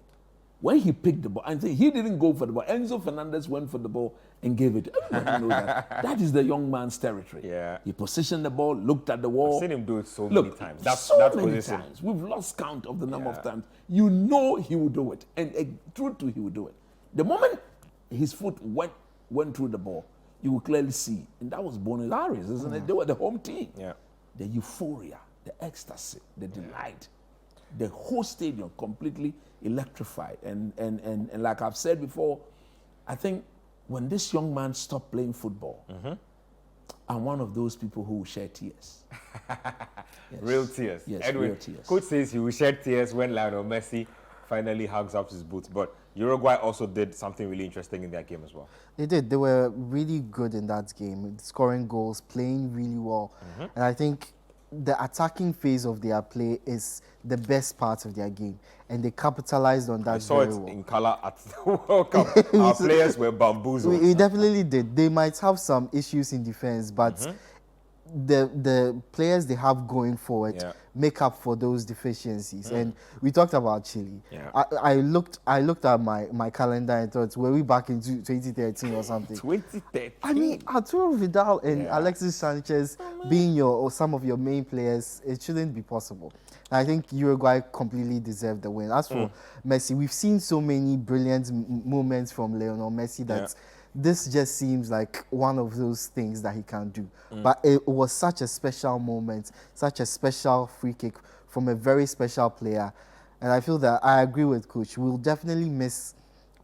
when he picked the ball, and he didn't go for the ball, Enzo Fernandez went for the ball and gave it. Everybody knows that. That is the young man's territory. He positioned the ball, looked at the wall. I've seen him do it so many times. That's many times. We've lost count of the number of times. You know he will do it. And true to he will do it. The moment his foot went through the ball, you will clearly see. And that was Buenos Aires, isn't it? They were the home team. The euphoria, the ecstasy, the delight. The whole stadium completely electrified. And like I've said before, I think when this young man stopped playing football, I'm one of those people who will shed tears. Real tears. Yes, Edwin, real tears. Coach says he will shed tears when Lionel Messi finally hugs up his boots. But Uruguay also did something really interesting in that game as well. They did. They were really good in that game, scoring goals, playing really well. And I think the attacking phase of their play is the best part of their game. And they capitalized on that. I saw it in color at the World Cup. Our players were bamboozled. We definitely did. They might have some issues in defense, but the players they have going forward make up for those deficiencies. And we talked about Chile. I looked at my calendar and thought, were we back in 2013 or something? 2013. I mean, Arturo Vidal and Alexis Sanchez being some of your main players, it shouldn't be possible. I think Uruguay completely deserved the win. As for Messi, we've seen so many brilliant moments from Lionel Messi that this just seems like one of those things that he can do. But it was such a special moment, such a special free kick from a very special player. And I feel that I agree with Coach. We'll definitely miss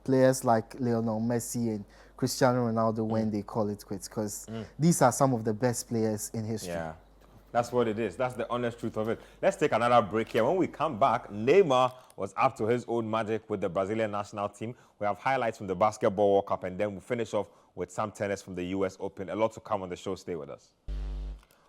players like Lionel Messi and Cristiano Ronaldo when they call it quits, because these are some of the best players in history. Yeah, that's what it is. That's the honest truth of it. Let's take another break here. When we come back, Neymar was up to his own magic with the Brazilian national team. We have highlights from the Basketball World Cup, and then we'll finish off with some tennis from the US Open. A lot to come on the show. Stay with us.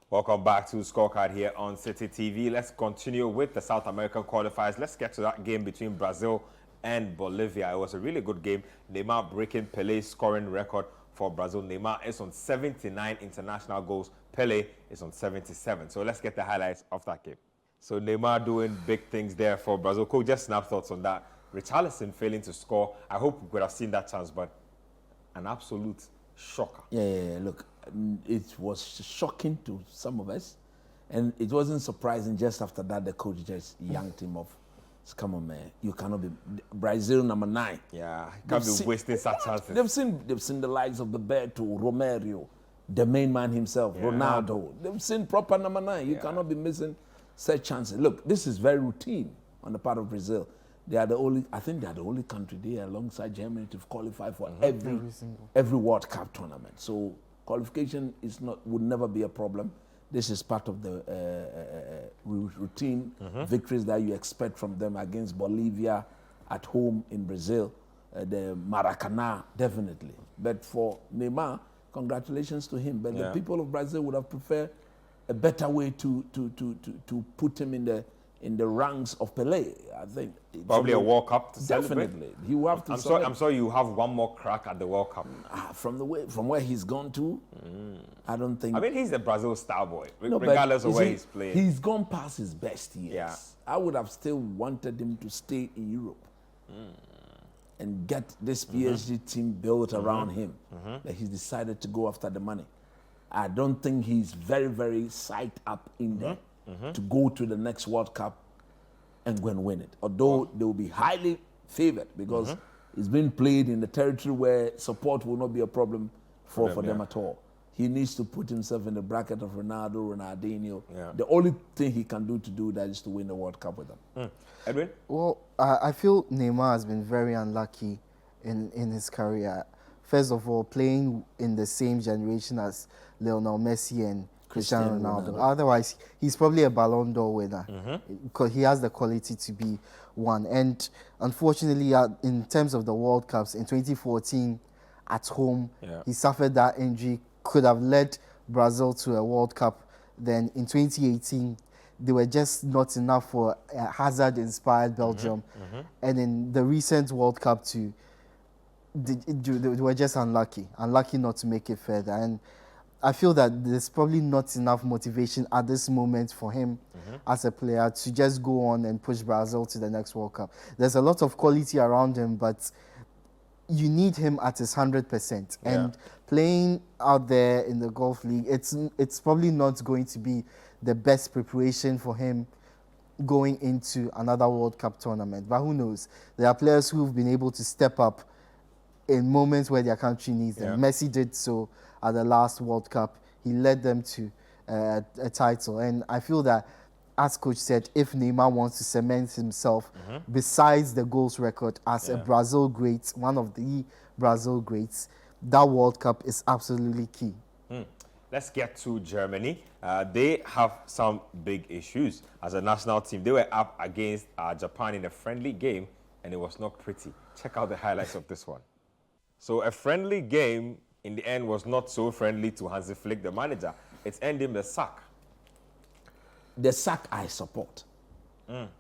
Welcome back to Scorecard here on Citi TV. Let's continue with the South American qualifiers. Let's get to that game between Brazil and Bolivia. It was a really good game. Neymar breaking Pele's scoring record for Brazil. Neymar is on 79 international goals. Pele is on 77. So let's get the highlights of that game. So Neymar doing big things there for Brazil. Coach, just snap thoughts on that. Richarlison failing to score. I hope we could have seen that chance, but an absolute shocker. Yeah. Look, it was shocking to some of us, and it wasn't surprising. Just after that, the coach just yanked him off. Come on, man, you cannot be Brazil number 9. Yeah, can't be wasting such chances. They've seen the likes of Bebeto, Romario, the main man himself, Ronaldo. They've seen proper number 9. You cannot be missing such chances. Look, this is very routine on the part of Brazil. They are the only, I think they are the only country there alongside Germany to qualify for every World Cup tournament. So qualification would never be a problem. This is part of the routine victories that you expect from them against Bolivia at home in Brazil, the Maracanã, definitely. But for Neymar, congratulations to him. But the people of Brazil would have preferred a better way to put him in the ranks of Pelé. I think probably a World Cup to celebrate. Definitely, you have to. I'm sorry, you have one more crack at the World Cup. From where he's gone to, I don't think. I mean, he's the Brazil star boy, regardless of where he's playing. He's gone past his best years. Yeah. I would have still wanted him to stay in Europe and get this PSG team built around him. But he's decided to go after the money. I don't think he's very, very psyched up in there to go to the next World Cup and go and win it. Although they will be highly favored because it's been played in the territory where support will not be a problem for them at all. He needs to put himself in the bracket of Ronaldo, Ronaldinho. The only thing he can do that is to win the World Cup with them. Edwin? Well, I feel Neymar has been very unlucky in his career. First of all, playing in the same generation as Lionel Messi and Cristiano Ronaldo. Otherwise, he's probably a Ballon d'Or winner because he has the quality to be one. And unfortunately, in terms of the World Cups, in 2014, at home, he suffered that injury, could have led Brazil to a World Cup. Then in 2018, they were just not enough for a Hazard-inspired Belgium. And in the recent World Cup too, they were just unlucky not to make it further. And I feel that there's probably not enough motivation at this moment for him as a player to just go on and push Brazil to the next World Cup. There's a lot of quality around him, but you need him at his 100%. And playing out there in the Gulf League, it's probably not going to be the best preparation for him going into another World Cup tournament. But who knows? There are players who've been able to step up in moments where their country needs them. Messi did so at the last World Cup. He led them to a title. And I feel that, as Coach said, if Neymar wants to cement himself besides the goals record as a Brazil great, one of the Brazil greats, that World Cup is absolutely key. Let's get to Germany. They have some big issues as a national team. They were up against Japan in a friendly game, and it was not pretty. Check out the highlights of this one. So a friendly game, in the end, was not so friendly to Hansi Flick, the manager. It's ending the sack. The sack I support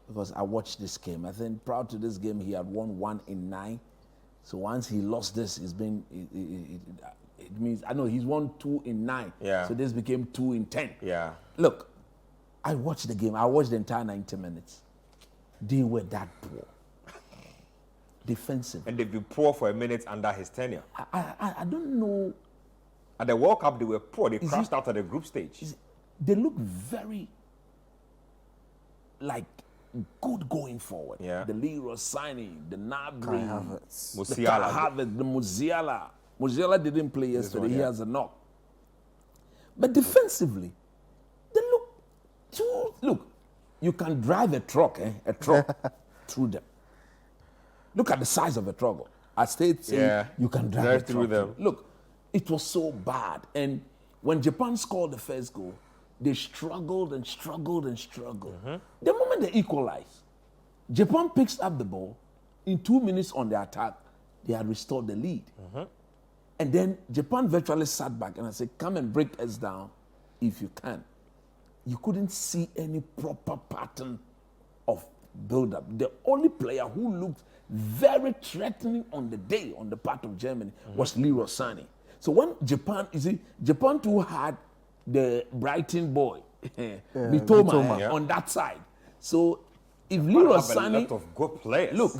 because I watched this game. I think prior to this game, he had won 1 in 9. So once he lost this, It means, I know he's won 2 in 9. Yeah. So this became 2 in 10. Yeah. Look, I watched the game. I watched the entire 90 minutes. They were that poor. Defensive. And they've been poor for a minute under his tenure. I don't know. At the World Cup, they were poor. They crashed out at the group stage. They look very, like, good going forward. Yeah. The Leroy signing, the Nabry, Musiala. the Musiala. Musiala didn't play yesterday. one, He yeah. has a knock. But defensively, they look too. Look, you can drive a truck through them. Look at the size of a truck. I stayed saying you can drive a truck through them. Look, it was so bad. And when Japan scored the first goal, they struggled and struggled and struggled. The moment they equalized, Japan picks up the ball. In 2 minutes on the attack, they had restored the lead. And then Japan virtually sat back and I said, come and break us down if you can. You couldn't see any proper pattern of build-up. The only player who looked very threatening on the day on the part of Germany was Leroy Sané. So when Japan, you see, Japan too had the Brighton boy, Mitoma, on that side. So if Leroy Sané, a lot of good players. look,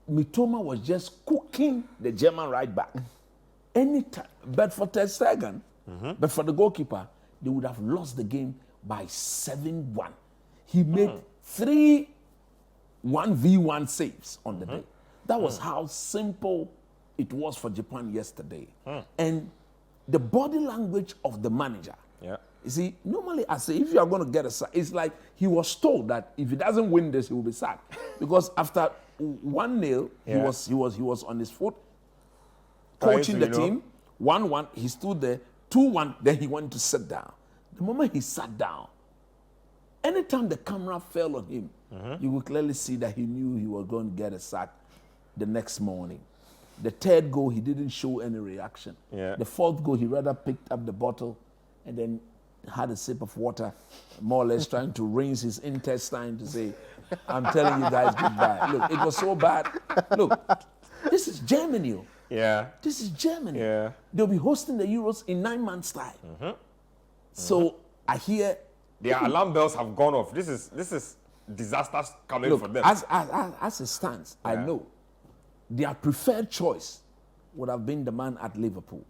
Mitoma was just cooking the German right back. Anytime, but for Ter Stegen, but for the goalkeeper, they would have lost the game by 7-1. He made 3 1v1 saves on the day. That was how simple it was for Japan yesterday. And the body language of the manager. Yeah. You see, normally I say if you are going to get a sack, it's like he was told that if he doesn't win this, he will be sacked. Because after 1-0, he was on his foot, coaching the team. 1-1, he stood there. 2-1, then he went to sit down. The moment he sat down, anytime the camera fell on him, you would clearly see that he knew he was going to get a sack the next morning. The third goal, he didn't show any reaction. Yeah. The fourth goal, he rather picked up the bottle and then had a sip of water, more or less trying to rinse his intestine to say, I'm telling you guys goodbye. Look, it was so bad. Look, this is Germany. Yeah. This is Germany. Yeah. They'll be hosting the Euros in 9 months' time. So I hear Their alarm bells have gone off. This is disasters coming for them. as it stands, I know their preferred choice would have been the man at Liverpool,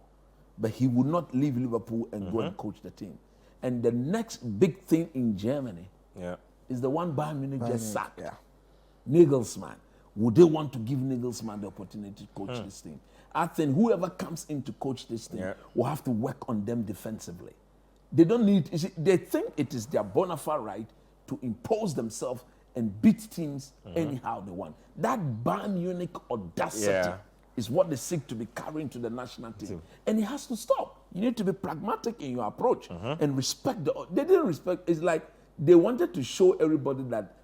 but he would not leave Liverpool and go and coach the team. And the next big thing in Germany is the one Bayern Munich just sacked. Nagelsmann. Would they want to give Nagelsmann the opportunity to coach this team? I think whoever comes in to coach this team will have to work on them defensively. They don't need, you see, they think it is their bona fide right to impose themselves and beat teams anyhow they want. That Bayern Munich audacity is what they seek to be carrying to the national team. And it has to stop. You need to be pragmatic in your approach and respect they didn't respect, it's like they wanted to show everybody that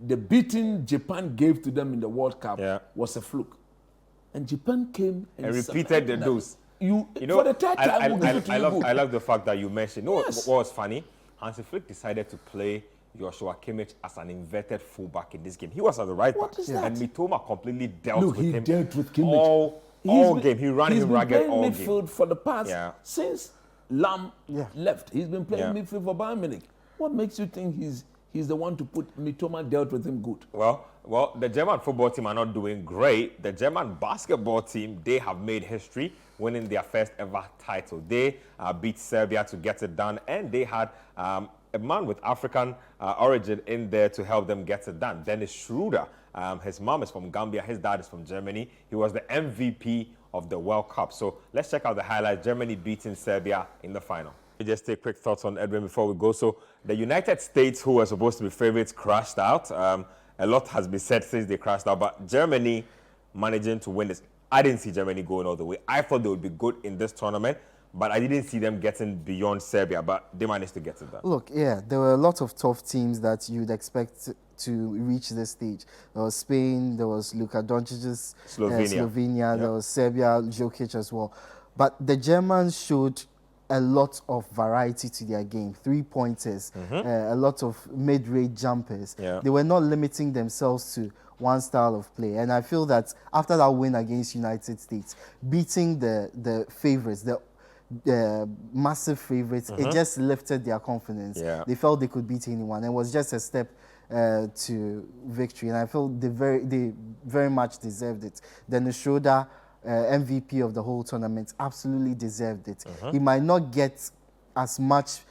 the beating Japan gave to them in the World Cup was a fluke. And Japan came and repeated the dose. You know, for the third time, I love the fact that you mentioned. You know what was funny? Hansi Flick decided to play Joshua Kimmich as an inverted fullback in this game. He was at the right back. And Mitoma completely dealt with him. He dealt with Kimmich. All game. He ran him ragged all game. He's been playing midfield for the past, since Lam left. He's been playing midfield for Bayern Munich. What makes you think he's the one to put Mitoma dealt with him good? Well, the German football team are not doing great. The German basketball team, they have made history, winning their first ever title. They beat Serbia to get it done, and they had a man with African origin in there to help them get it done. Dennis Schroeder. His mom is from Gambia. His dad is from Germany. He was the MVP of the World Cup. So let's check out the highlights. Germany beating Serbia in the final. Just take quick thoughts on Edwin before we go. So the United States, who were supposed to be favorites, crashed out. A lot has been said since they crashed out, but Germany managing to win this. I didn't see Germany going all the way. I thought they would be good in this tournament, but I didn't see them getting beyond Serbia, but they managed to get it done. Look, there were a lot of tough teams that you'd expect to reach this stage. There was Spain, there was Luka Doncic's Slovenia, there was Serbia, Jokic as well. But the Germans showed a lot of variety to their game, 3-pointers, a lot of mid-range jumpers. Yeah. They were not limiting themselves to one style of play. And I feel that after that win against United States, beating the favorites, the massive favorites, it just lifted their confidence. Yeah. They felt they could beat anyone. It was just a step to victory, and I feel they very much deserved it. Then the Schroeder, MVP of the whole tournament, absolutely deserved it. He might not get as much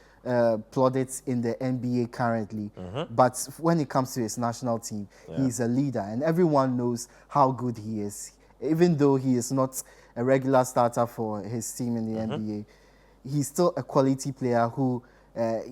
plaudits in the NBA currently, but when it comes to his national team, he's a leader, and everyone knows how good he is. Even though he is not a regular starter for his team in the NBA, he's still a quality player who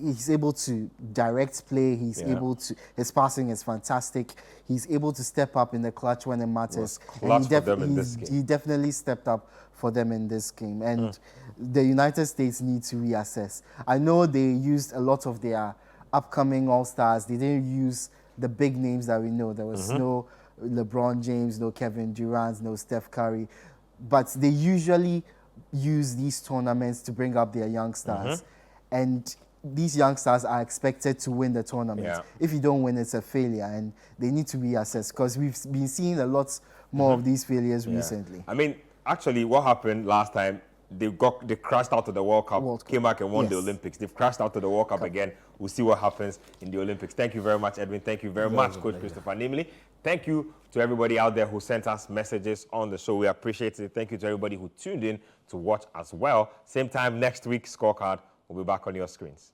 he's able to direct play. He's able to. His passing is fantastic. He's able to step up in the clutch when it matters. And he definitely stepped up for them in this game. And the United States need to reassess. I know they used a lot of their upcoming All-Stars. They didn't use the big names that we know. There was no LeBron James, no Kevin Durant, no Steph Curry. But they usually use these tournaments to bring up their young stars. And these young stars are expected to win the tournament. Yeah. If you don't win, it's a failure, and they need to be assessed, because we've been seeing a lot more of these failures recently. I mean, actually, what happened last time, they crashed out of the World Cup, came back and won the Olympics. They've crashed out of the World Cup again. We'll see what happens in the Olympics. Thank you very much, Edwin. Thank you very much, Coach Christopher Nimley. Thank you to everybody out there who sent us messages on the show. We appreciate it. Thank you to everybody who tuned in to watch as well. Same time next week, Scorecard will be back on your screens.